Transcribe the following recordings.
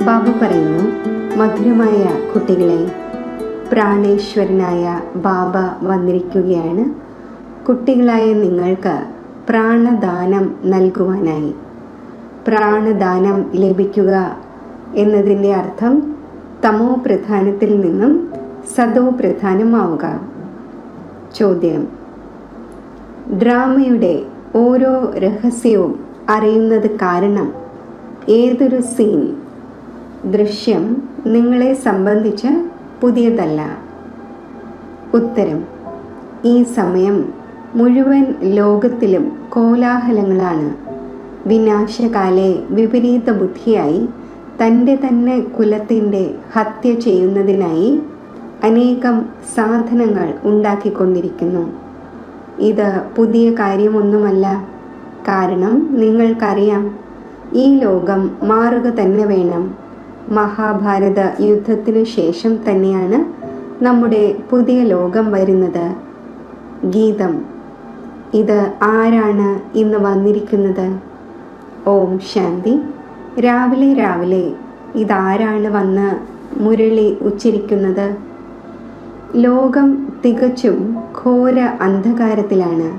ബാബ പറയുന്നു, മധുരമായ കുട്ടികളെ, പ്രാണേശ്വരനായ ബാബ വന്നിരിക്കുകയാണ് കുട്ടികളായ നിങ്ങൾക്ക് പ്രാണദാനം നൽകുവാനായി. പ്രാണദാനം ലഭിക്കുക എന്നതിൻ്റെ അർത്ഥം തമോ പ്രധാനത്തിൽ നിന്നും സതോ പ്രധാനമാവുക. ചോദ്യം: ഡ്രാമയുടെ ഓരോ രഹസ്യവും അറിയുന്നത് കാരണം ഏതൊരു സീൻ, ദൃശ്യം നിങ്ങളെ സംബന്ധിച്ച് പുതിയതല്ല? ഉത്തരം: ഈ സമയം മുഴുവൻ ലോകത്തിലും കോലാഹലങ്ങളാണ്. വിനാശകാലെ വിപരീത ബുദ്ധിയായി തൻ്റെ തന്നെ കുലത്തിൻ്റെ ഹത്യ ചെയ്യുന്നതിനായി അനേകം സാധനങ്ങൾ ഉണ്ടാക്കിക്കൊണ്ടിരിക്കുന്നു. ഇത് പുതിയ കാര്യമൊന്നുമല്ല. കാരണം നിങ്ങൾക്കറിയാം, ഈ ലോകം മാറുക തന്നെ വേണം. മഹാഭാരത യുദ്ധത്തിനു ശേഷം തന്നെയാണ് നമ്മുടെ പുതിയ ലോകം വരുന്നത്. ഗീതം: ഇത് ആരാണ് ഇന്ന് വന്നിരിക്കുന്നത്? ഓം ശാന്തി. രാവിലെ രാവിലെ ഇതാരാണ് വന്ന് മുരളി ഉച്ചരിക്കുന്നത്? ലോകം തികച്ചും ഘോര അന്ധകാരത്തിലാണ്.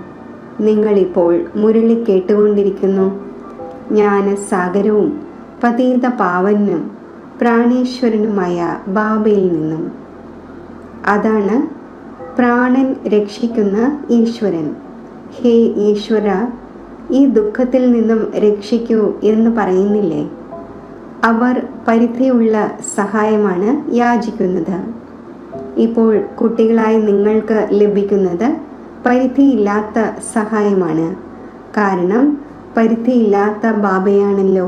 നിങ്ങളിപ്പോൾ മുരളി കേട്ടുകൊണ്ടിരിക്കുന്നു. ജ്ഞാനസാഗരവും പതീത പാവനും പ്രാണേശ്വരനുമായ ബാബയിൽ നിന്നും. അതാണ് പ്രാണൻ രക്ഷിക്കുന്ന ഈശ്വരൻ. ഹേ ഈശ്വര, ഈ ദുഃഖത്തിൽ നിന്നും രക്ഷിക്കൂ എന്ന് പറയുന്നില്ലേ? അവർ പരിധിയുള്ള സഹായമാണ് യാചിക്കുന്നത്. ഇപ്പോൾ കുട്ടികളായി നിങ്ങൾക്ക് ലഭിക്കുന്നത് പരിധിയില്ലാത്ത സഹായമാണ്. കാരണം പരിധിയില്ലാത്ത ബാബയാണല്ലോ.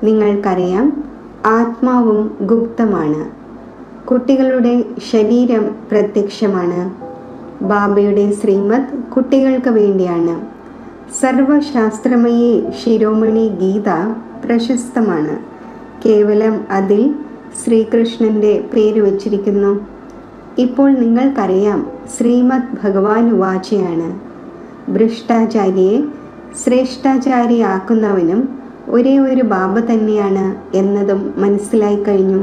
നിങ്ങൾക്കറിയാം, ആത്മാവും ഗുപ്തമാണ്. കുട്ടികളുടെ ശരീരം പ്രത്യക്ഷമാണ്. ബാബയുടെ ശ്രീമത് കുട്ടികൾക്ക് വേണ്ടിയാണ്. സർവശാസ്ത്രമയി ശിരോമണി ഗീത പ്രശസ്തമാണ്. കേവലം അതിൽ ശ്രീകൃഷ്ണൻ്റെ പേര് വച്ചിരിക്കുന്നു. ഇപ്പോൾ നിങ്ങൾക്കറിയാം, ശ്രീമദ് ഭഗവാൻ വാചയാണ്. ഭ്രഷ്ടാചാരിയെ ശ്രേഷ്ഠാചാരിയാക്കുന്നവനും ഒരേ ഒരു ബാബ തന്നെയാണ് എന്നതും മനസ്സിലായി കഴിഞ്ഞു.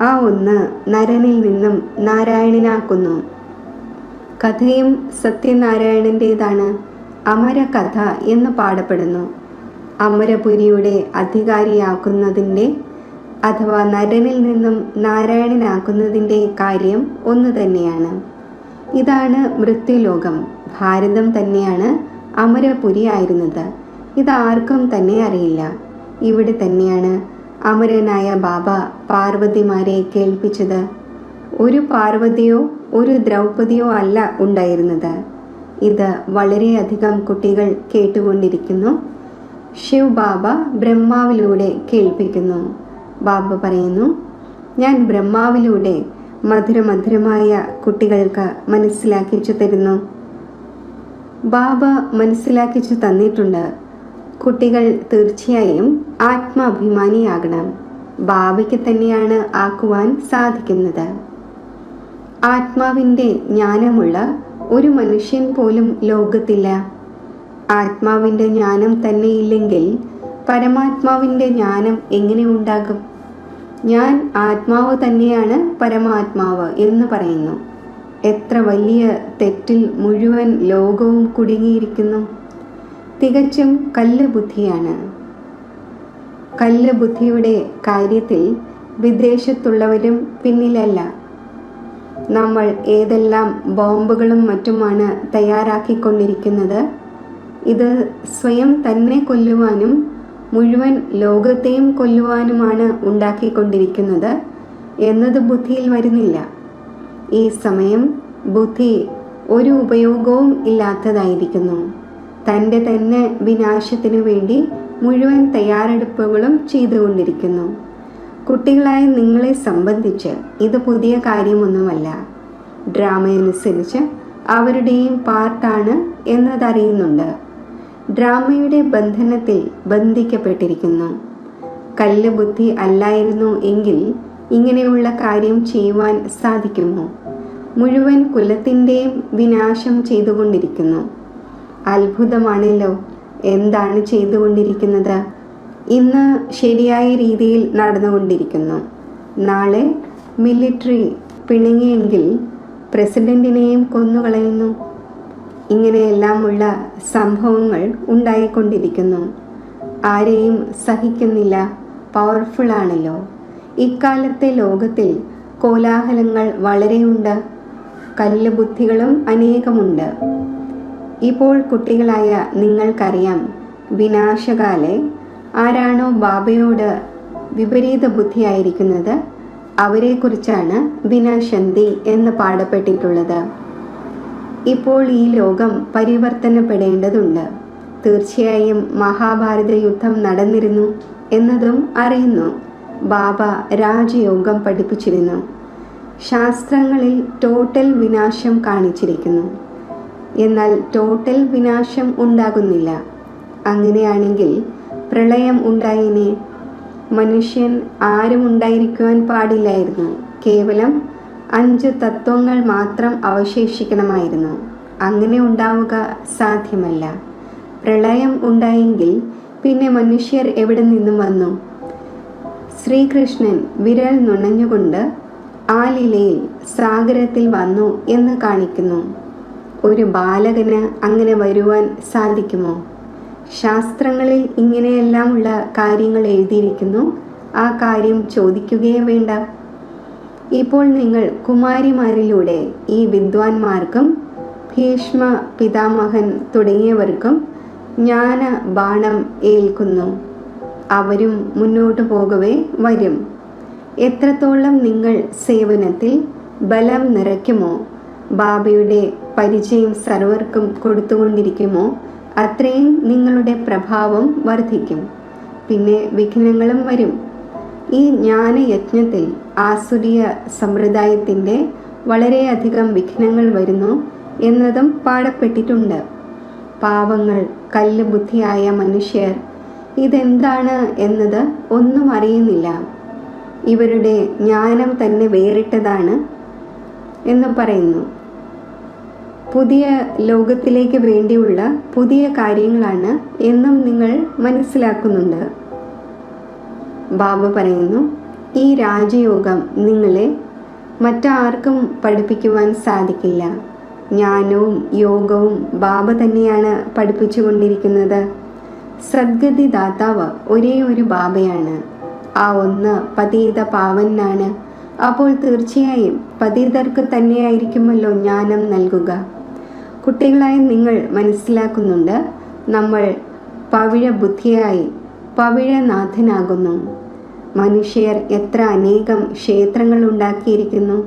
ആ ഒന്ന് നരനിൽ നിന്നും നാരായണനാക്കുന്നു. കഥയും സത്യനാരായണൻ്റേതാണ്. അമരകഥ എന്ന് പാടപ്പെടുന്നു. അമരപുരിയുടെ അധികാരിയാക്കുന്നതിൻ്റെ അഥവാ നരനിൽ നിന്നും നാരായണനാക്കുന്നതിൻ്റെ കാര്യം ഒന്നു തന്നെയാണ്. ഇതാണ് മൃത്യുലോകം. ഭാരതം തന്നെയാണ് അമരപുരി ആയിരുന്നത്. ഇതാർക്കും തന്നെ അറിയില്ല. ഇവിടെ തന്നെയാണ് അമരനായ ബാബ പാർവതിമാരെ കേൾപ്പിച്ചത്. ഒരു പാർവതിയോ ഒരു ദ്രൗപദിയോ അല്ല ഉണ്ടായിരുന്നത്. ഇത് വളരെയധികം കുട്ടികൾ കേട്ടുകൊണ്ടിരിക്കുന്നു. ശിവ് ബാബ ബ്രഹ്മാവിലൂടെ കേൾപ്പിക്കുന്നു. ബാബ പറയുന്നു, ഞാൻ ബ്രഹ്മാവിലൂടെ മധുരമധുരമായ കുട്ടികൾക്ക് മനസ്സിലാക്കിച്ചു തരുന്നു. ബാബ മനസ്സിലാക്കിച്ചു തന്നിട്ടുണ്ട്. കുട്ടികൾ തീർച്ചയായും ആത്മാഭിമാനിയാകണം. ബാബയ്ക്ക് തന്നെയാണ് ആക്കുവാൻ സാധിക്കുന്നത്. ആത്മാവിൻ്റെ ജ്ഞാനമുള്ള ഒരു മനുഷ്യൻ പോലും ലോകത്തില്ല. ആത്മാവിൻ്റെ ജ്ഞാനം തന്നെയില്ലെങ്കിൽ പരമാത്മാവിൻ്റെ ജ്ഞാനം എങ്ങനെ ഉണ്ടാകും? ഞാൻ ആത്മാവ് തന്നെയാണ് പരമാത്മാവ് എന്ന് പറയുന്നു. എത്ര വലിയ തെറ്റിൽ മുഴുവൻ ലോകവും കുടുങ്ങിയിരിക്കുന്നു. തികച്ചും കല്ല് ബുദ്ധിയാണ്. കല്ല് ബുദ്ധിയുടെ കാര്യത്തിൽ വിദേശത്തുള്ളവരും പിന്നിലല്ല. നമ്മൾ ഏതെല്ലാം ബോംബുകളും മറ്റുമാണ് തയ്യാറാക്കിക്കൊണ്ടിരിക്കുന്നത്. ഇത് സ്വയം തന്നെ കൊല്ലുവാനും മുഴുവൻ ലോകത്തെയും കൊല്ലുവാനുമാണ് ഉണ്ടാക്കിക്കൊണ്ടിരിക്കുന്നത് എന്നത് ബുദ്ധിയിൽ വരുന്നില്ല. ഈ സമയം ബുദ്ധി ഒരു ഉപയോഗവും ഇല്ലാത്തതായിരിക്കുന്നു. തൻ്റെ തന്നെ വിനാശത്തിനു വേണ്ടി മുഴുവൻ തയ്യാറെടുപ്പുകളും ചെയ്തുകൊണ്ടിരിക്കുന്നു. കുട്ടികളായ നിങ്ങളെ സംബന്ധിച്ച് ഇത് പുതിയ കാര്യമൊന്നുമല്ല. ഡ്രാമയനുസരിച്ച് അവരുടെയും പാർട്ടാണ് എന്നതറിയുന്നുണ്ട്. ഡ്രാമയുടെ ബന്ധനത്തിൽ ബന്ധിക്കപ്പെട്ടിരിക്കുന്നു. കല്ല് ബുദ്ധി അല്ലായിരുന്നു എങ്കിൽ ഇങ്ങനെയുള്ള കാര്യം ചെയ്യുവാൻ സാധിക്കുമോ? മുഴുവൻ കുലത്തിൻ്റെയും വിനാശം ചെയ്തുകൊണ്ടിരിക്കുന്നു. അത്ഭുതമാണല്ലോ. എന്താണ് ചെയ്തുകൊണ്ടിരിക്കുന്നത്? ഇന്ന് ശരിയായ രീതിയിൽ നടന്നുകൊണ്ടിരിക്കുന്നു. നാളെ മിലിറ്ററി പിണങ്ങിയെങ്കിൽ പ്രസിഡന്റിനെയും കൊന്നുകളയുന്നു. ഇങ്ങനെയെല്ലാമുള്ള സംഭവങ്ങൾ ഉണ്ടായിക്കൊണ്ടിരിക്കുന്നു. ആരെയും സഹിക്കുന്നില്ല. പവർഫുൾ ആണല്ലോ. ഇക്കാലത്തെ ലോകത്തിൽ കോലാഹലങ്ങൾ വളരെയുണ്ട്. കല്ലുബുദ്ധികളും അനേകമുണ്ട്. ഇപ്പോൾ കുട്ടികളായ നിങ്ങൾക്കറിയാം, വിനാശകാലെ ആരാണോ ബാബയോട് വിപരീത ബുദ്ധിയായിരിക്കുന്നത് അവരെക്കുറിച്ചാണ് വിനാശന്തി എന്ന് പാടപ്പെട്ടിട്ടുള്ളത്. ഇപ്പോൾ ഈ ലോകം പരിവർത്തനപ്പെടേണ്ടതുണ്ട്. തീർച്ചയായും മഹാഭാരത യുദ്ധം നടന്നിരുന്നു എന്നതും അറിയുന്നു. ബാബ രാജയോഗം പഠിപ്പിച്ചിരുന്നു. ശാസ്ത്രങ്ങളിൽ ടോട്ടൽ വിനാശം കാണിച്ചിരിക്കുന്നു. എന്നാൽ ടോട്ടൽ വിനാശം ഉണ്ടാകുന്നില്ല. അങ്ങനെയാണെങ്കിൽ പ്രളയം ഉണ്ടായിനെ. മനുഷ്യൻ ആരും ഉണ്ടായിരിക്കുവാൻ പാടില്ലായിരുന്നു. കേവലം 5 തത്വങ്ങൾ മാത്രം അവശേഷിക്കണമായിരുന്നു. അങ്ങനെ ഉണ്ടാവുക സാധ്യമല്ല. പ്രളയം ഉണ്ടായെങ്കിൽ പിന്നെ മനുഷ്യർ എവിടെ നിന്നും വന്നു? ശ്രീകൃഷ്ണൻ വിരൽ നുണഞ്ഞുകൊണ്ട് ആ ലീലയിൽ സാഗരത്തിൽ വന്നു എന്ന് കാണിക്കുന്നു. ഒരു ബാലകന് അങ്ങനെ വരുവാൻ സാധിക്കുമോ? ശാസ്ത്രങ്ങളിൽ ഇങ്ങനെയെല്ലാമുള്ള കാര്യങ്ങൾ എഴുതിയിരിക്കുന്നു. ആ കാര്യം ചോദിക്കുകയേ വേണ്ട. ഇപ്പോൾ നിങ്ങൾ കുമാരിമാരിലൂടെ ഈ വിദ്വാൻമാർക്കും ഭീഷ്മ പിതാമഹൻ തുടങ്ങിയവർക്കും ജ്ഞാന ബാണം ഏൽക്കുന്നു. അവരും മുന്നോട്ട് പോകവേ വരും. എത്രത്തോളം നിങ്ങൾ സേവനത്തിൽ ബലം നിറയ്ക്കുമോ, ബാബയുടെ പരിചയം സർവർക്കും കൊടുത്തുകൊണ്ടിരിക്കുമോ, അത്രയും നിങ്ങളുടെ പ്രഭാവം വർദ്ധിക്കും. പിന്നെ വിഘ്നങ്ങളും വരും. ഈ ജ്ഞാനയജ്ഞത്തിൽ ആസുരീയ സമ്പ്രദായത്തിൻ്റെ വളരെയധികം വിഘ്നങ്ങൾ വരുന്നു എന്നതും പാടപ്പെട്ടിട്ടുണ്ട്. പാവങ്ങൾ, കല്ലുബുദ്ധിയായ മനുഷ്യർ ഇതെന്താണ് എന്നത് ഒന്നും അറിയുന്നില്ല. ഇവരുടെ ജ്ഞാനം തന്നെ വേറിട്ടതാണ് എന്ന് പറയുന്നു. പുതിയ ലോകത്തിലേക്ക് വേണ്ടിയുള്ള പുതിയ കാര്യങ്ങളാണ് എന്നും നിങ്ങൾ മനസ്സിലാക്കുന്നുണ്ട്. ബാബ പറയുന്നു, ഈ രാജയോഗം നിങ്ങളെ മറ്റാർക്കും പഠിപ്പിക്കുവാൻ സാധിക്കില്ല. ജ്ഞാനവും യോഗവും ബാബ തന്നെയാണ് പഠിപ്പിച്ചുകൊണ്ടിരിക്കുന്നത്. സദ്ഗതി ദാതാവ് ഒരേ ഒരു ബാബയാണ്. ആ ഒന്ന് പതീത പാവനാണ്. അപ്പോൾ തീർച്ചയായും പതീതർക്ക് തന്നെയായിരിക്കുമല്ലോ ജ്ഞാനം നൽകുക. കുട്ടികളായി നിങ്ങൾ മനസ്സിലാക്കുന്നുണ്ട്, നമ്മൾ പവിഴ ബുദ്ധിയായി പവിഴനാഥനാകുന്നു. മനുഷ്യർ എത്ര അനേകം ക്ഷേത്രങ്ങൾ ഉണ്ടാക്കിയിരിക്കുന്നു.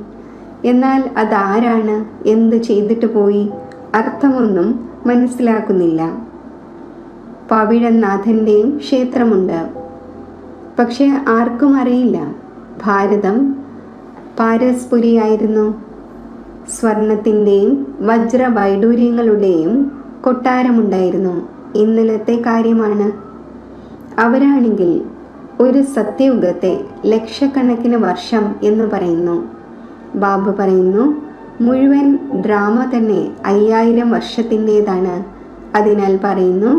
എന്നാൽ അതാരാണ്, എന്ത് ചെയ്തിട്ട് പോയി, അർത്ഥമൊന്നും മനസ്സിലാക്കുന്നില്ല. പവിഴനാഥൻ്റെയും ക്ഷേത്രമുണ്ട്. പക്ഷെ ആർക്കും അറിയില്ല. ഭാരതം പാരസ്പുരിയായിരുന്നു. സ്വർണത്തിൻ്റെയും വജ്രവൈഡൂര്യങ്ങളുടെയും കൊട്ടാരമുണ്ടായിരുന്നു. ഇന്നലത്തെ കാര്യമാണ്. അവരാണെങ്കിൽ ഒരു സത്യയുഗത്തെ ലക്ഷക്കണക്കിന് വർഷം എന്ന് പറയുന്നു. ബാബ പറയുന്നു, മുഴുവൻ ഡ്രാമ തന്നെ 5000 വർഷത്തിൻ്റേതാണ്. അതിനാൽ പറയുന്നു,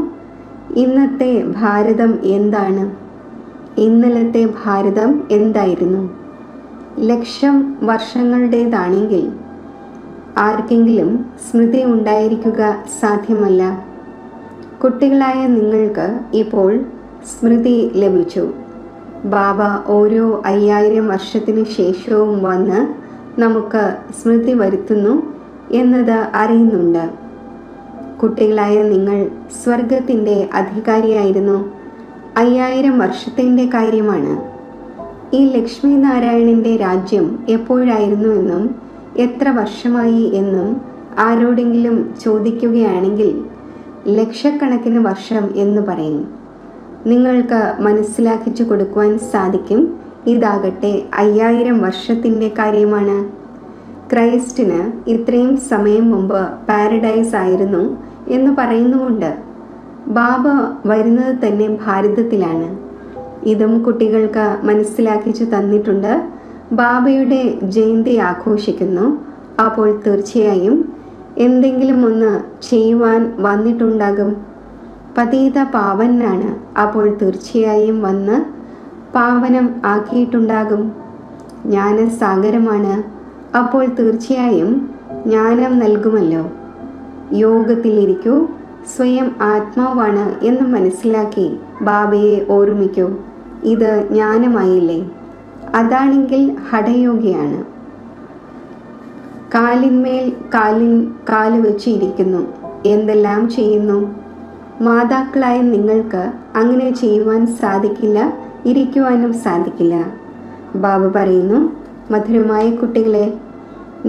ഇന്നത്തെ ഭാരതം എന്താണ്? ഇന്നലത്തെ ഭാരതം എന്തായിരുന്നു? 1,00,000 വർഷങ്ങളുടേതാണെങ്കിൽ ആർക്കെങ്കിലും സ്മൃതി ഉണ്ടായിരിക്കുക സാധ്യമല്ല. കുട്ടികളായ നിങ്ങൾക്ക് ഇപ്പോൾ സ്മൃതി ലഭിച്ചു. ബാബ ഓരോ 5000 വർഷത്തിന് ശേഷവും വന്ന് നമുക്ക് സ്മൃതി വരുത്തുന്നു എന്നത് അറിയുന്നുണ്ട്. കുട്ടികളായ നിങ്ങൾ സ്വർഗത്തിൻ്റെ അധികാരിയായിരുന്നു. 5000 വർഷത്തിൻ്റെ കാര്യമാണ്. ഈ ലക്ഷ്മി നാരായണൻ്റെ രാജ്യം എപ്പോഴായിരുന്നു എന്നും എത്ര വർഷമായി എന്നും ആരോടെങ്കിലും ചോദിക്കുകയാണെങ്കിൽ ലക്ഷക്കണക്കിന് വർഷം എന്ന് പറയും. നിങ്ങൾക്ക് മനസ്സിലാക്കിച്ചു കൊടുക്കുവാൻ സാധിക്കും. ഇതാകട്ടെ 5000 വർഷത്തിൻ്റെ കാര്യമാണ്. ക്രൈസ്റ്റിന് ഇത്രയും സമയം മുമ്പ് പാരഡൈസ് ആയിരുന്നു എന്ന് പറയുന്നുമുണ്ട്. ബാബ വരുന്നത് തന്നെ ഭാരതത്തിലാണ്. ഇതും കുട്ടികൾക്ക് മനസ്സിലാക്കിച്ചു തന്നിട്ടുണ്ട്. ബാബയുടെ ജയന്തി ആഘോഷിക്കുന്നു. അപ്പോൾ തീർച്ചയായും എന്തെങ്കിലും ഒന്ന് ചെയ്യുവാൻ വന്നിട്ടുണ്ടാകും. പതീത പാവനാണ്, അപ്പോൾ തീർച്ചയായും വന്ന് പാവനം ആക്കിയിട്ടുണ്ടാകും. ജ്ഞാനസാഗരമാണ്, അപ്പോൾ തീർച്ചയായും ജ്ഞാനം നൽകുമല്ലോ. യോഗത്തിലിരിക്കൂ, സ്വയം ആത്മാവാണ് എന്ന് മനസ്സിലാക്കി ബാബയെ ഓർമ്മിക്കൂ. ഇത് ജ്ഞാനമായില്ലേ? അതാണെങ്കിൽ ഹഠയോഗിയാണ്. കാലിന്മേൽ കാല് വെച്ചിരിക്കുന്നു, എന്തെല്ലാം ചെയ്യുന്നു. മാതാക്കളായ നിങ്ങൾക്ക് അങ്ങനെ ചെയ്യുവാൻ സാധിക്കില്ല, ഇരിക്കുവാനും സാധിക്കില്ല. ബാബ പറയുന്നു, മധുരമായ കുട്ടികളെ,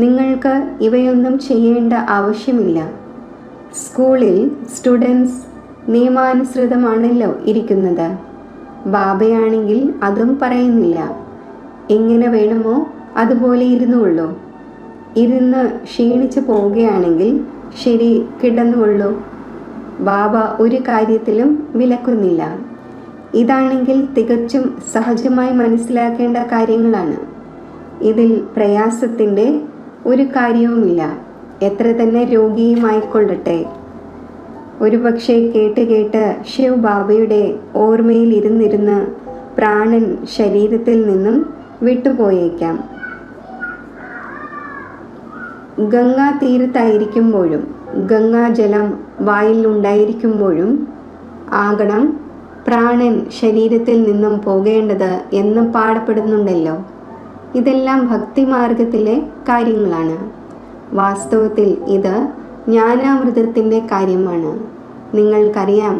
നിങ്ങൾക്ക് ഇവയൊന്നും ചെയ്യേണ്ട ആവശ്യമില്ല. സ്കൂളിൽ സ്റ്റുഡൻസ് നിയമാനുസൃതമാണല്ലോ ഇരിക്കുന്നത്. ബാബയാണെങ്കിൽ അതും പറയുന്നില്ല. എങ്ങനെ വേണമോ അതുപോലെ ഇരുന്നുകൊള്ളൂ. ഇരുന്ന് ക്ഷീണിച്ചു പോവുകയാണെങ്കിൽ ശരി, കിടന്നുകൊള്ളൂ. ബാബ ഒരു കാര്യത്തിലും വിലക്കുന്നില്ല. ഇതാണെങ്കിൽ തികച്ചും സഹജമായി മനസ്സിലാക്കേണ്ട കാര്യങ്ങളാണ്. ഇതിൽ പ്രയാസത്തിൻ്റെ ഒരു കാര്യവുമില്ല. എത്ര തന്നെ രോഗിയുമായിക്കൊള്ളട്ടെ. ഒരുപക്ഷെ കേട്ട് ശിവ് ബാബയുടെ ഓർമ്മയിൽ ഇരുന്നിരുന്ന് പ്രാണൻ ശരീരത്തിൽ നിന്നും വിട്ടുപോയേക്കാം. ഗംഗാ തീരത്തായിരിക്കുമ്പോഴും ഗംഗാജലം വായിൽ ഉണ്ടായിരിക്കുമ്പോഴും ആകണം പ്രാണൻ ശരീരത്തിൽ നിന്നും പോകേണ്ടത് എന്ന് പാടപ്പെടുന്നുണ്ടല്ലോ. ഇതെല്ലാം ഭക്തിമാർഗത്തിലെ കാര്യങ്ങളാണ്. വാസ്തവത്തിൽ ഇത് ജ്ഞാനാമൃതത്തിൻ്റെ കാര്യമാണ്. നിങ്ങൾക്കറിയാം,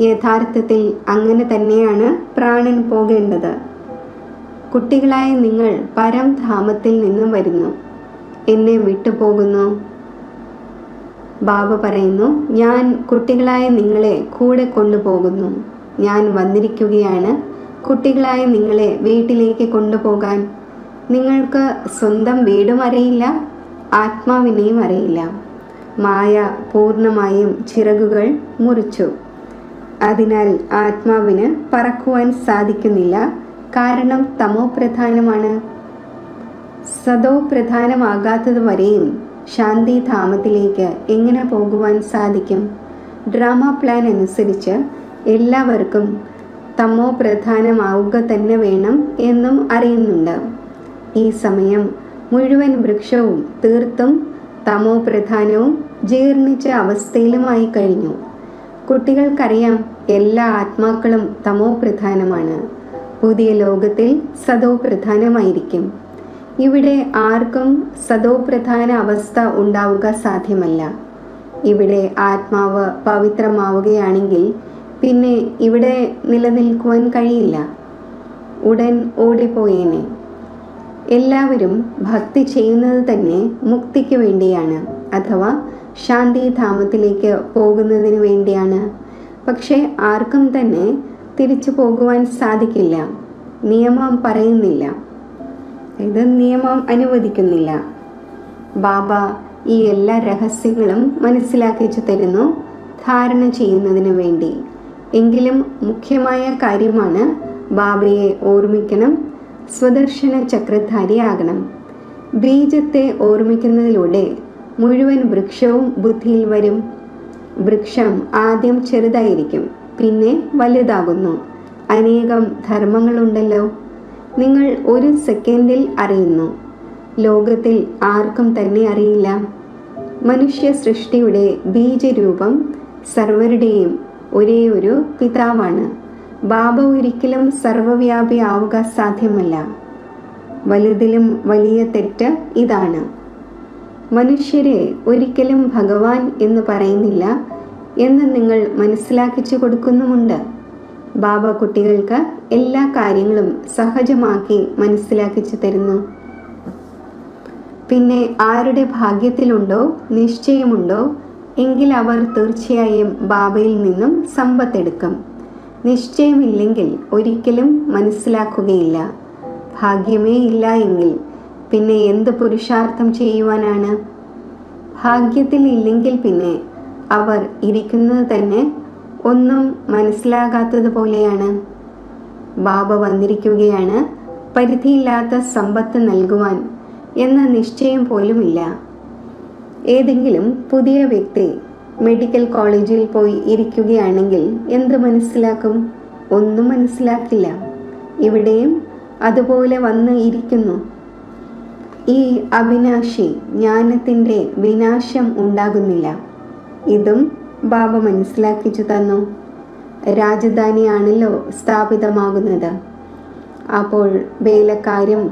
യഥാർത്ഥത്തിൽ അങ്ങനെ തന്നെയാണ് പ്രാണൻ പോകേണ്ടത്. കുട്ടികളായ നിങ്ങൾ പരംധാമത്തിൽ നിന്നും വരുന്നു, എന്നെ വിട്ടുപോകുന്നു. ബാബ പറയുന്നു, ഞാൻ കുട്ടികളായ നിങ്ങളെ കൂടെ കൊണ്ടുപോകുന്നു. ഞാൻ വന്നിരിക്കുകയാണ് കുട്ടികളായ നിങ്ങളെ വീട്ടിലേക്ക് കൊണ്ടുപോകാൻ. നിങ്ങൾക്ക് സ്വന്തം വീടും അറിയില്ല, ആത്മാവിനെയും അറിയില്ല. മായ പൂർണ്ണമായും ചിറകുകൾ മുറിച്ചു. അതിനാൽ ആത്മാവിന് പറക്കുവാൻ സാധിക്കുന്നില്ല. കാരണം തമോ പ്രധാനമാണ്. സതോ പ്രധാനമാകാത്തത് വരെയും ശാന്തിധാമത്തിലേക്ക് എങ്ങനെ പോകുവാൻ സാധിക്കും? ഡ്രാമ പ്ലാൻ അനുസരിച്ച് എല്ലാവർക്കും തമോ പ്രധാനമാവുക തന്നെ വേണം എന്നും അറിയുന്നുണ്ട്. ഈ സമയം മുഴുവൻ വൃക്ഷവും തീർത്തും തമോ പ്രധാനവും ജീർണിച്ച അവസ്ഥയിലുമായി കഴിഞ്ഞു. കുട്ടികൾക്കറിയാം, എല്ലാ ആത്മാക്കളും തമോ പ്രധാനമാണ്. പുതിയ ലോകത്തിൽ സതോ പ്രധാനമായിരിക്കും. ഇവിടെ ആർക്കും സതോ പ്രധാന അവസ്ഥ ഉണ്ടാവുക സാധ്യമല്ല. ഇവിടെ ആത്മാവ് പവിത്രമാവുകയാണെങ്കിൽ പിന്നെ ഇവിടെ നിലനിൽക്കുവാൻ കഴിയില്ല. ഉടൻ ഓടിപ്പോയേനെ. എല്ലാവരും ഭക്തി ചെയ്യുന്നത് തന്നെ മുക്തിക്ക് വേണ്ടിയാണ്, അഥവാ ശാന്തിധാമത്തിലേക്ക് പോകുന്നതിന് വേണ്ടിയാണ്. പക്ഷേ ആർക്കും തന്നെ തിരിച്ചു പോകുവാൻ സാധിക്കില്ല. നിയമം പറയുന്നില്ല, ഇത് നിയമം അനുവദിക്കുന്നില്ല. ബാബ ഈ എല്ലാ രഹസ്യങ്ങളും മനസ്സിലാക്കിച്ചു തരുന്നു ധാരണ ചെയ്യുന്നതിന് വേണ്ടി. എങ്കിലും മുഖ്യമായ കാര്യമാണ് ബാബയെ ഓർമ്മിക്കണം, സ്വദർശന ചക്രധാരിയാകണം. ബീജത്തെ ഓർമ്മിക്കുന്നതിലൂടെ മുഴുവൻ വൃക്ഷവും ബുദ്ധിയിൽ വരും. വൃക്ഷം ആദ്യം ചെറുതായിരിക്കും, പിന്നെ വലുതാകുന്നു. അനേകം ധർമ്മങ്ങളുണ്ടല്ലോ, നിങ്ങൾ ഒരു സെക്കൻഡിൽ അറിയുന്നു. ലോകത്തിൽ ആർക്കും തന്നെ അറിയില്ല. മനുഷ്യ സൃഷ്ടിയുടെ ബീജരൂപം സർവരുടെയും ഒരേ ഒരു പിതാവാണ്. ബാബ ഒരിക്കലും സർവവ്യാപി ആവുക സാധ്യമല്ല. വലുതിലും വലിയ തെറ്റ് ഇതാണ്. മനുഷ്യരെ ഒരിക്കലും ഭഗവാൻ എന്ന് പറയുന്നില്ല എന്ന് നിങ്ങൾ മനസ്സിലാക്കിച്ചു കൊടുക്കുന്നുമുണ്ട്. ബാബ കുട്ടികൾക്ക് എല്ലാ കാര്യങ്ങളും സഹജമാക്കി മനസ്സിലാക്കിച്ചു തരുന്നു. പിന്നെ ആരുടെ ഭാഗ്യത്തിലുണ്ടോ നിശ്ചയമുണ്ടോ എങ്കിൽ അവർ തീർച്ചയായും ബാബയിൽ നിന്നും സമ്പത്തെടുക്കും. നിശ്ചയമില്ലെങ്കിൽ ഒരിക്കലും മനസ്സിലാക്കുകയില്ല. ഭാഗ്യമേ ഇല്ല എങ്കിൽ പിന്നെ എന്ത് പുരുഷാർത്ഥം ചെയ്യുവാനാണ്? ഭാഗ്യത്തിൽ ഇല്ലെങ്കിൽ പിന്നെ അവർ ഇരിക്കുന്നത് തന്നെ ഒന്നും മനസ്സിലാകാത്തതുപോലെയാണ്. ബാബ വന്നിരിക്കുകയാണ് പരിധിയില്ലാത്ത സമ്പത്ത് നൽകുവാൻ എന്ന നിശ്ചയം പോലുമില്ല. ഏതെങ്കിലും പുതിയ വ്യക്തി മെഡിക്കൽ കോളേജിൽ പോയി ഇരിക്കുകയാണെങ്കിൽ എന്ത് മനസ്സിലാക്കും? ഒന്നും മനസ്സിലാക്കില്ല. ഇവിടെയും അതുപോലെ വന്ന് ഇരിക്കുന്നു. ഈ അവിനാശി ജ്ഞാനത്തിൻ്റെ വിനാശം ഉണ്ടാകുന്നില്ല. ഇതും ബാബ മനസ്സിലാക്കിച്ചു തന്നു. രാജധാനിയാണല്ലോ സ്ഥാപിതമാകുന്നത്. അപ്പോൾ വേലക്കാരും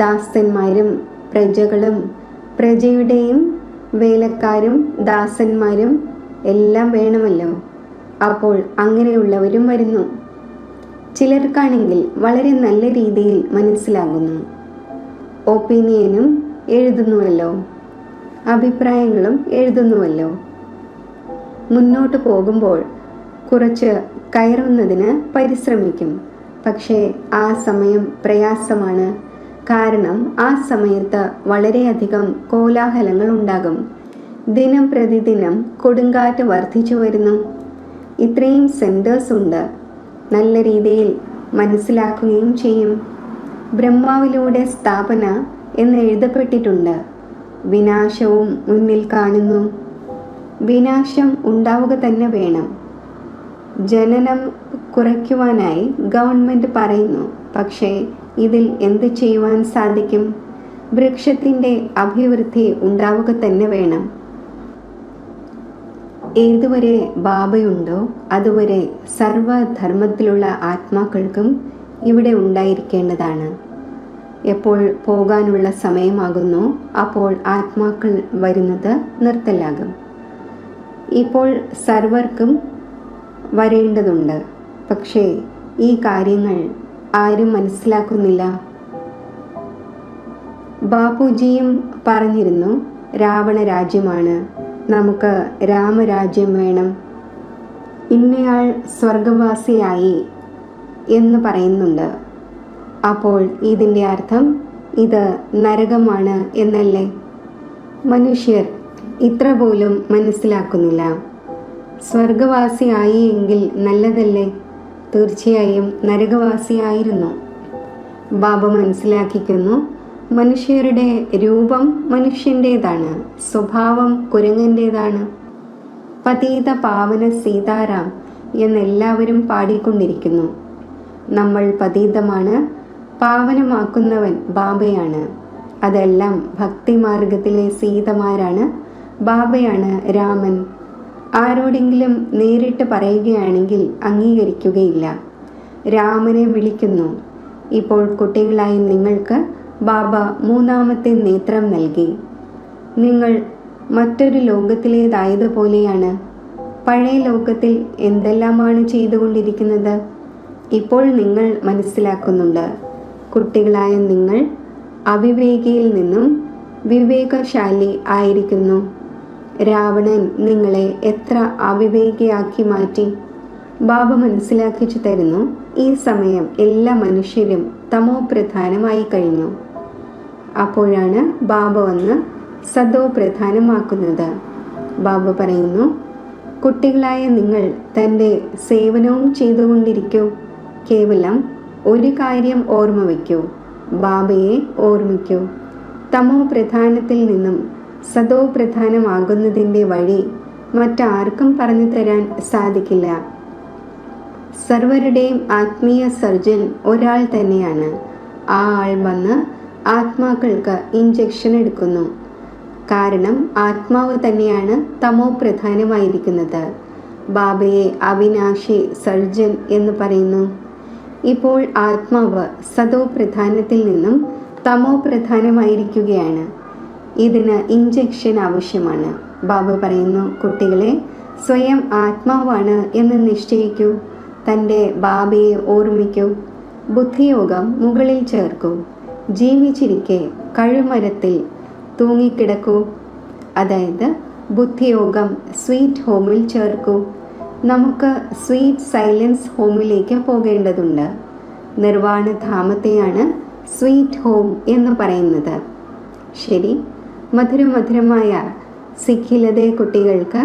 ദാസന്മാരും പ്രജകളും പ്രജയുടെയും വേലക്കാരും ദാസന്മാരും എല്ലാം വേണമല്ലോ. അപ്പോൾ അങ്ങനെയുള്ളവരും വരുന്നു. ചിലർക്കാണെങ്കിൽ വളരെ നല്ല രീതിയിൽ മനസ്സിലാകുന്നു. ഒപ്പീനിയനും എഴുതുന്നുവല്ലോ, അഭിപ്രായങ്ങളും എഴുതുന്നുവല്ലോ. മുന്നോട്ട് പോകുമ്പോൾ കുറച്ച് കയറുന്നതിന് പരിശ്രമിക്കും. പക്ഷേ ആ സമയം പ്രയാസമാണ്. കാരണം ആ സമയത്ത് വളരെയധികം കോലാഹലങ്ങൾ ഉണ്ടാകും. ദിനം പ്രതിദിനം കൊടുങ്കാറ്റ് വർദ്ധിച്ചു വരുന്നു. ഇത്രയും സെൻറ്റേഴ്സ് ഉണ്ട്. നല്ല രീതിയിൽ മനസ്സിലാക്കുകയും ചെയ്യും. ബ്രഹ്മാവിലൂടെ സ്ഥാപന എന്ന് എഴുതപ്പെട്ടിട്ടുണ്ട്. വിനാശവും മുന്നിൽ കാണുന്നു. വിനാശം ഉണ്ടാവുക തന്നെ വേണം. ജനനം കുറയ്ക്കുവാനായി ഗവൺമെൻറ് പറയുന്നു. പക്ഷേ ഇതിൽ എന്ത് ചെയ്യുവാൻ സാധിക്കും? വൃക്ഷത്തിൻ്റെ അഭിവൃദ്ധി ഉണ്ടാവുക തന്നെ വേണം. ഏതുവരെ ബാബയുണ്ടോ അതുവരെ സർവധർമ്മത്തിലുള്ള ആത്മാക്കൾക്കും ഇവിടെ ഉണ്ടായിരിക്കേണ്ടതാണ്. എപ്പോൾ പോകാനുള്ള സമയമാകുന്നു അപ്പോൾ ആത്മാക്കൾ വരുന്നത് നിർത്തലാകും. ഇപ്പോൾ സർവർക്കും വരേണ്ടതുണ്ട്. പക്ഷേ ഈ കാര്യങ്ങൾ ആരും മനസ്സിലാക്കുന്നില്ല. ബാപ്പുജിയും പറഞ്ഞിരുന്നു, രാവണ രാജ്യമാണ്, നമുക്ക് രാമരാജ്യം വേണം. ഇന്നയാൾ സ്വർഗവാസിയായി എന്ന് പറയുന്നുണ്ട്. അപ്പോൾ ഇതിൻ്റെ അർത്ഥം ഇത് നരകമാണ് എന്നല്ലേ? മനുഷ്യർ ഇത്ര പോലും മനസ്സിലാക്കുന്നില്ല. സ്വർഗവാസിയായി എങ്കിൽ നല്ലതല്ലേ? തീർച്ചയായും നരകവാസിയായിരുന്നു. ബാബ മനസ്സിലാക്കിക്കുന്നു, മനുഷ്യരുടെ രൂപം മനുഷ്യൻ്റേതാണ്, സ്വഭാവം കുരങ്ങൻ്റേതാണ്. പതീത പാവന സീതാറാം എന്നെല്ലാവരും പാടിക്കൊണ്ടിരിക്കുന്നു. നമ്മൾ പതീതമാണ്, പാവനമാക്കുന്നവൻ ബാബയാണ്. അതെല്ലാം ഭക്തിമാർഗത്തിലെ സീതമാരാണ്. ബാബയാണ് രാമൻ. ആരോടെങ്കിലും നേരിട്ട് പറയുകയാണെങ്കിൽ അംഗീകരിക്കുകയില്ല. രാമനെ വിളിക്കുന്നു. ഇപ്പോൾ കുട്ടികളായി നിങ്ങൾക്ക് ബാബ മൂന്നാമത്തെ നേത്രം നൽകി. നിങ്ങൾ മറ്റൊരു ലോകത്തിലേതായതുപോലെയാണ്. പഴയ ലോകത്തിൽ എന്തെല്ലാമാണ് ചെയ്തുകൊണ്ടിരിക്കുന്നത് ഇപ്പോൾ നിങ്ങൾ മനസ്സിലാക്കുന്നുണ്ട്. കുട്ടികളായ നിങ്ങൾ അവിവേകിയിൽ നിന്നും വിവേകശാലി ആയിരിക്കുന്നു. രാവണൻ നിങ്ങളെ എത്ര അവിവേകിയാക്കി മാറ്റി. ബാബ മനസ്സിലാക്കിച്ചു തരുന്നു, ഈ സമയം എല്ലാ മനുഷ്യരും തമോ പ്രധാനമായി കഴിഞ്ഞു. അപ്പോഴാണ് ബാബ വന്ന് സദോ പ്രധാനമാക്കുന്നത്. ബാബ പറയുന്നു, കുട്ടികളായ നിങ്ങൾ തൻ്റെ സേവനവും ചെയ്തുകൊണ്ടിരിക്കൂ. കേവലം ഒരു കാര്യം ഓർമ്മ വയ്ക്കൂ, ബാബയെ ഓർമ്മിക്കൂ. തമോ പ്രധാനത്തിൽ നിന്നും സദോ പ്രധാനമാകുന്നതിൻ്റെ വഴി മറ്റാർക്കും പറഞ്ഞു തരാൻ സാധിക്കില്ല. സർവരുടെയും ആത്മീയ സർജൻ ഒരാൾ തന്നെയാണ്. ആ ആൾ വന്ന് ആത്മാക്കൾക്ക് ഇഞ്ചക്ഷൻ എടുക്കുന്നു. കാരണം ആത്മാവ് തന്നെയാണ് തമോ പ്രധാനമായിരിക്കുന്നത്. ബാബയെ അവിനാശി സർജൻ എന്ന് പറയുന്നു. ഇപ്പോൾ ആത്മാവ് സദോ പ്രധാനത്തിൽ നിന്നും തമോ പ്രധാനമായിരിക്കുകയാണ്. ഇതിന് ഇഞ്ചക്ഷൻ ആവശ്യമാണ്. ബാബ പറയുന്നു, കുട്ടികളെ സ്വയം ആത്മാവാണ് എന്ന് നിശ്ചയിക്കൂ. തൻ്റെ ബാബയെ ഓർമ്മിക്കൂ. ബുദ്ധിയോഗം മുകളിൽ ചേർക്കൂ. ജീവിച്ചിരിക്കെ കഴുമരത്തിൽ തൂങ്ങിക്കിടക്കൂ. അതായത് ബുദ്ധിയോഗം സ്വീറ്റ് ഹോമിൽ ചേർക്കൂ. നമുക്ക് സ്വീറ്റ് സൈലൻസ് ഹോമിലേക്ക് പോകേണ്ടതുണ്ട്. നിർവാണധാമത്തെയാണ് സ്വീറ്റ് ഹോം എന്ന് പറയുന്നത്. ശരി, മധുരമധുരമായ സിഖിലതെ കുട്ടികൾക്ക്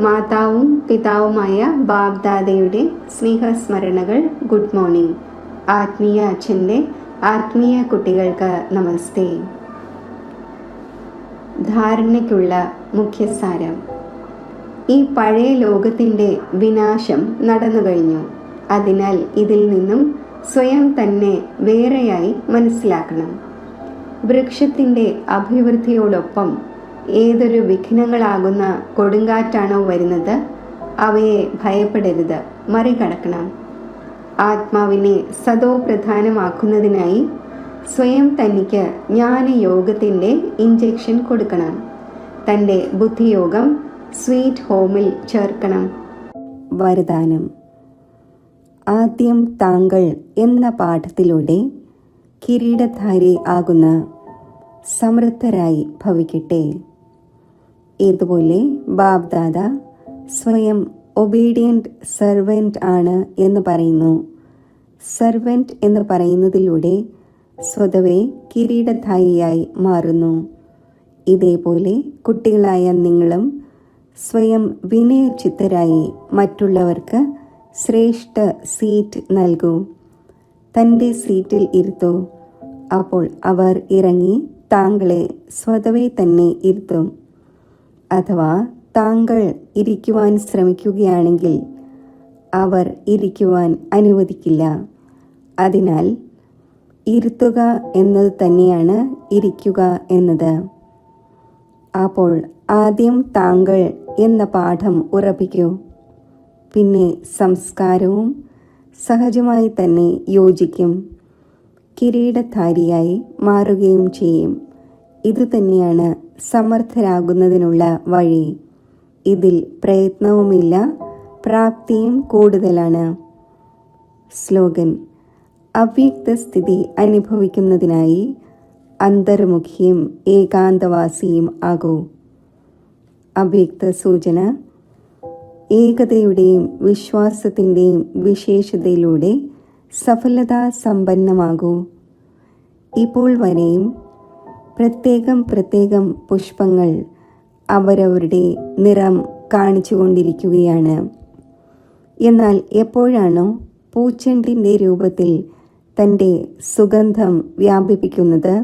മാതാവും പിതാവുമായ ബാബ്ദാദയുടെ സ്നേഹസ്മരണകൾ. Good morning. ആത്മീയ അച്ഛൻ്റെ ആത്മീയ കുട്ടികൾക്ക് നമസ്തേ. ധാരണയ്ക്കുള്ള മുഖ്യസാരം. ഈ പഴയ ലോകത്തിൻ്റെ വിനാശം നടന്നു കഴിഞ്ഞു. അതിനാൽ ഇതിൽ നിന്നും സ്വയം തന്നെ വേറെയായി മനസ്സിലാക്കണം. വൃക്ഷത്തിൻ്റെ അഭിവൃദ്ധിയോടൊപ്പം ഏതൊരു വിഘ്നങ്ങളാകുന്ന കൊടുങ്കാറ്റാണോ വരുന്നത്, അവയെ ഭയപ്പെടരുത്, മറികടക്കണം. ആത്മാവിനെ സദോ പ്രധാനമാക്കുന്നതിനായി സ്വയം തനിക്ക് ജ്ഞാനയോഗത്തിൻ്റെ ഇഞ്ചക്ഷൻ കൊടുക്കണം. തൻ്റെ ബുദ്ധിയോഗം സ്വീറ്റ് ഹോമിൽ ചേർക്കണം. വരദാനം: ആദ്യം താങ്കൾ എന്ന പാഠത്തിലൂടെ കിരീടധാരി ആകുന്ന സമൃദ്ധരായി ഭവിക്കട്ടെ. ഇതുപോലെ ബാബ്ദാദ സ്വയം ഒബീഡിയൻ്റ് സെർവൻ്റ് ആണ് എന്ന് പറയുന്നു. സെർവൻ്റ് എന്ന് പറയുന്നതിലൂടെ സ്വതവേ കിരീടധാരിയായി മാറുന്നു. ഇതേപോലെ കുട്ടികളായ നിങ്ങളും സ്വയം വിനയചിത്തരായി മറ്റുള്ളവർക്ക് ശ്രേഷ്ഠ സീറ്റ് നൽകൂ. തൻ്റെ സീറ്റിൽ ഇരുത്തൂ. അപ്പോൾ അവർ ഇറങ്ങി താങ്കളെ സ്വതവേ തന്നെ ഇരുത്തും. അഥവാ താങ്കൾ ഇരിക്കുവാൻ ശ്രമിക്കുകയാണെങ്കിൽ അവർ ഇരിക്കുവാൻ അനുവദിക്കില്ല. അതിനാൽ ഇരുത്തുക എന്നത് തന്നെയാണ് ഇരിക്കുക എന്നത്. അപ്പോൾ ആദ്യം താങ്കൾ എന്ന പാഠം ഉറപ്പിക്കൂ. പിന്നെ സംസ്കാരവും സഹജമായി തന്നെ യോജിക്കും. കിരീടധാരിയായി മാറുകയും ചെയ്യും. ഇതുതന്നെയാണ് സമർത്ഥരാകുന്നതിനുള്ള വഴി. ഇതിൽ പ്രയത്നവുമില്ല, പ്രാപ്തിയും കൂടുതലാണ്. സ്ലോഗൻ: അവ്യക്തസ്ഥിതി അനുഭവിക്കുന്നതിനായി അന്തർമുഖിയും ഏകാന്തവാസിയും ആകൂ. അവ്യക്ത സൂചന: ഏകതയുടെയും വിശ്വാസത്തിൻ്റെയും വിശേഷതയിലൂടെ സഫലതാ സമ്പന്നമാകൂ. ഇപ്പോൾ വരെയും പ്രത്യേകം പുഷ്പങ്ങൾ അവരവരുടെ നിറം കാണിച്ചുകൊണ്ടിരിക്കുകയാണ്. എന്നാൽ എപ്പോഴാണോ പൂച്ചെണ്ടിൻ്റെ രൂപത്തിൽ തൻ്റെ സുഗന്ധം വ്യാപിപ്പിക്കുന്നത്,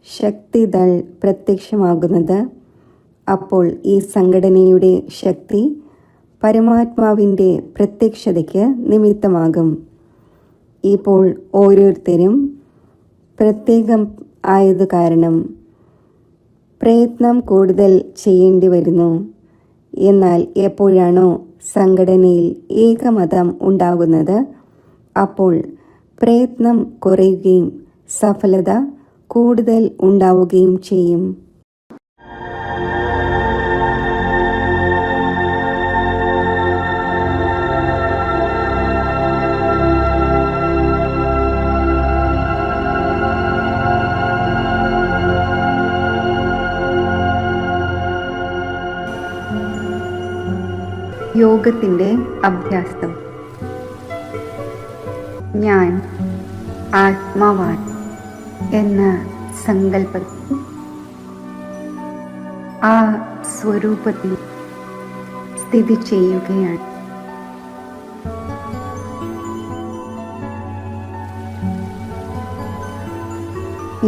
ശക്തിദൾ പ്രത്യക്ഷമാകുന്നത്, അപ്പോൾ ഈ സംഘടനയുടെ ശക്തി പരമാത്മാവിൻ്റെ പ്രത്യക്ഷതയ്ക്ക് നിമിത്തമാകും. ഇപ്പോൾ ഓരോരുത്തരും പ്രത്യേകം ആയത് കാരണം പ്രയത്നം കൂടുതൽ ചെയ്യേണ്ടി വരുന്നു. എന്നാൽ എപ്പോഴാണോ സംഘടനയിൽ ഏകമതം ഉണ്ടാകുന്നത്, അപ്പോൾ പ്രയത്നം കുറയുകയും സഫലത കൂടുതൽ ഉണ്ടാവുകയും ചെയ്യും. യോഗത്തിൻ്റെ അഭ്യാസം. ഞാൻ ആത്മാവാൻ എന്ന സങ്കല്പത്തിൽ ആ സ്വരൂപത്തിൽ സ്ഥിതി ചെയ്യുകയാണ്.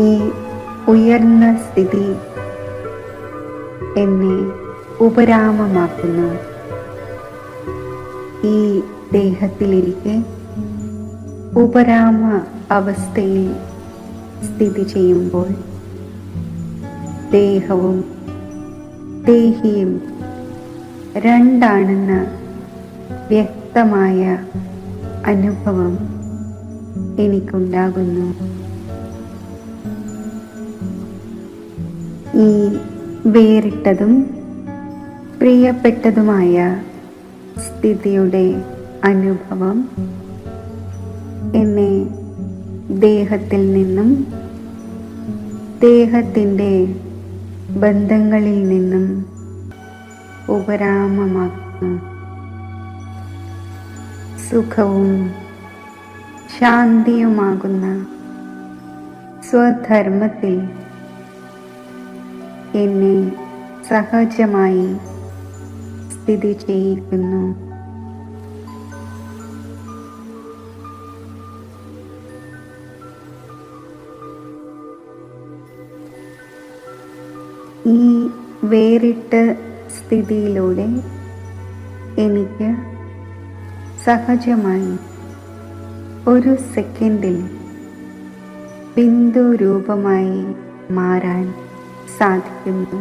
ഈ ഉയർന്ന സ്ഥിതി എന്നെ ഉപരാമമാക്കുന്നു. ഈ ദേഹത്തിലിരിക്കെ ഉപരാമ അവസ്ഥയിൽ സ്ഥിതി ചെയ്യുമ്പോൾ ദേഹവും ദേഹിയും രണ്ടാണെന്ന വ്യക്തമായ അനുഭവം എനിക്കുണ്ടാകുന്നു. ഈ വേറിട്ടതും പ്രിയപ്പെട്ടതുമായ സ്ഥിതിയുടെ അനുഭവം എന്നെ ദേഹത്തിൽ നിന്നും ദേഹത്തിൻ്റെ ബന്ധങ്ങളിൽ നിന്നും ഉപരാമമാക്കുന്നു. സുഖവും ശാന്തിയുമാകുന്ന സ്വധർമ്മത്തിൽ എന്നെ സഹജമായി സ്ഥിതി ചെയ്യിക്കുന്നു. ഈ വേറിട്ട് സ്ഥിതിയിലൂടെ എനിക്ക് സഹജമായി ഒരു സെക്കൻഡിൽ ബിന്ദു രൂപമായി മാറാൻ സാധിക്കുന്നു.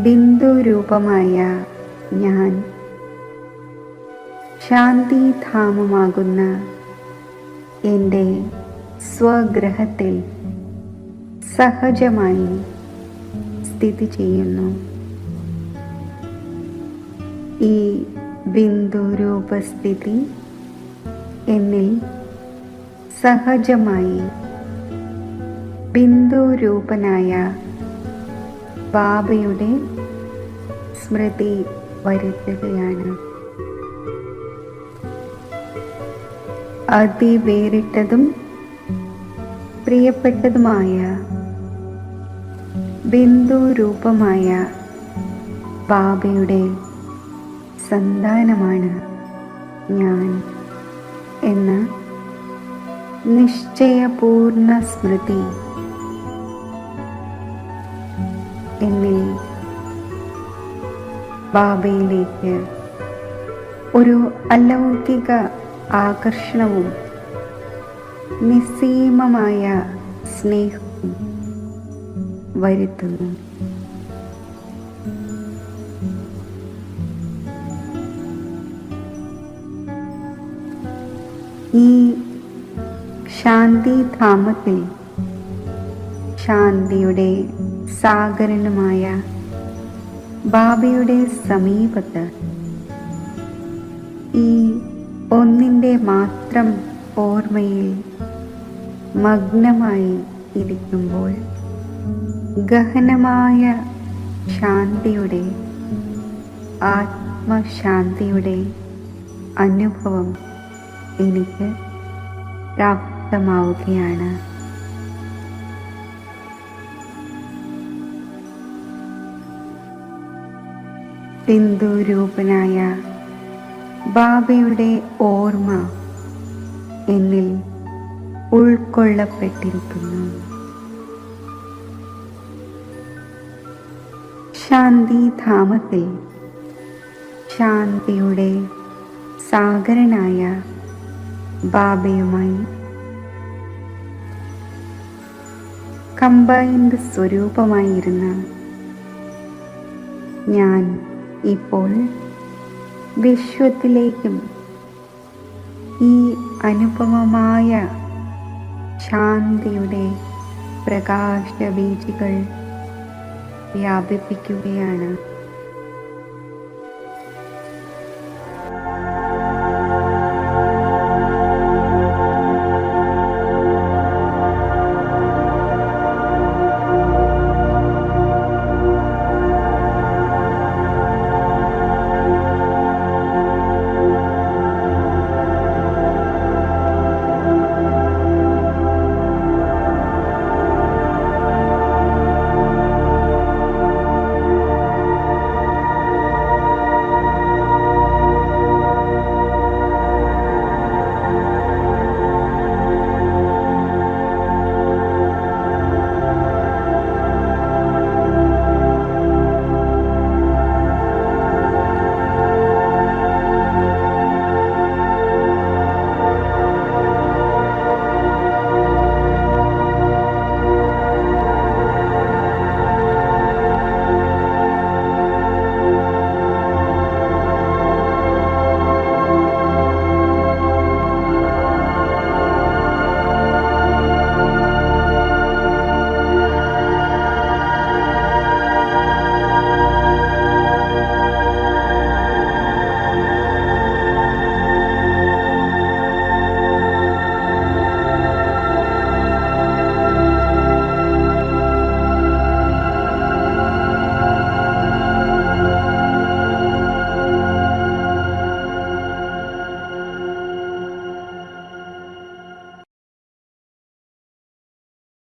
ബിന്ദു രൂപമായ ഞാൻ ശാന്തിധാമമാകുന്ന എൻ്റെ സ്വഗ്രഹത്തിൽ സഹജമായി സ്ഥിതി ചെയ്യുന്നു. ഈ ബിന്ദു രൂപസ്ഥിതി എന്നിൽ സഹജമായി ബിന്ദു രൂപനായ ബാബയുടെ സ്മൃതി വരുത്തുകയാണ്. അതിവേറിട്ടതും പ്രിയപ്പെട്ടതുമായ ബിന്ദു രൂപമായ ബാബയുടെ സന്താനമാണ് ഞാൻ എന്ന നിശ്ചയപൂർണ്ണ സ്മൃതി എന്നിൽ ബാബയിലേക്ക് ഒരു അലൗകിക ആകർഷണവും നിസ്സീമമായ സ്നേഹവും വരുത്തുന്നു. ഈ ശാന്തിധാമത്തിൽ ശാന്തിയുടെ സാഗരനുമായ ബാബയുടെ സമീപത്ത് ഈ ഒന്നിൻ്റെ മാത്രം ഓർമ്മയിൽ മഗ്നമായി ഇരിക്കുമ്പോൾ ഗഹനമായ ശാന്തിയുടെ ആത്മശാന്തിയുടെ അനുഭവം എനിക്ക് പ്രാപ്തമാവുകയാണ്. ബിന്ദു രൂപനായ ബാബയുടെ ഓർമ്മ എന്നിൽ ഉൾക്കൊള്ളപ്പെട്ടിരിക്കുന്നു. ശാന്തിധാമത്തിൽ ശാന്തിയുടെ സാഗരനായ ബാബയുമായി കമ്പൈൻഡ് സ്വരൂപമായിരുന്ന ഞാൻ ഇപ്പോൾ വിശ്വത്തിലേക്കും ഈ അനുപമമായ ശാന്തിയുടെ പ്രകാശബീജികൾ വ്യാപിപ്പിക്കുകയാണ്.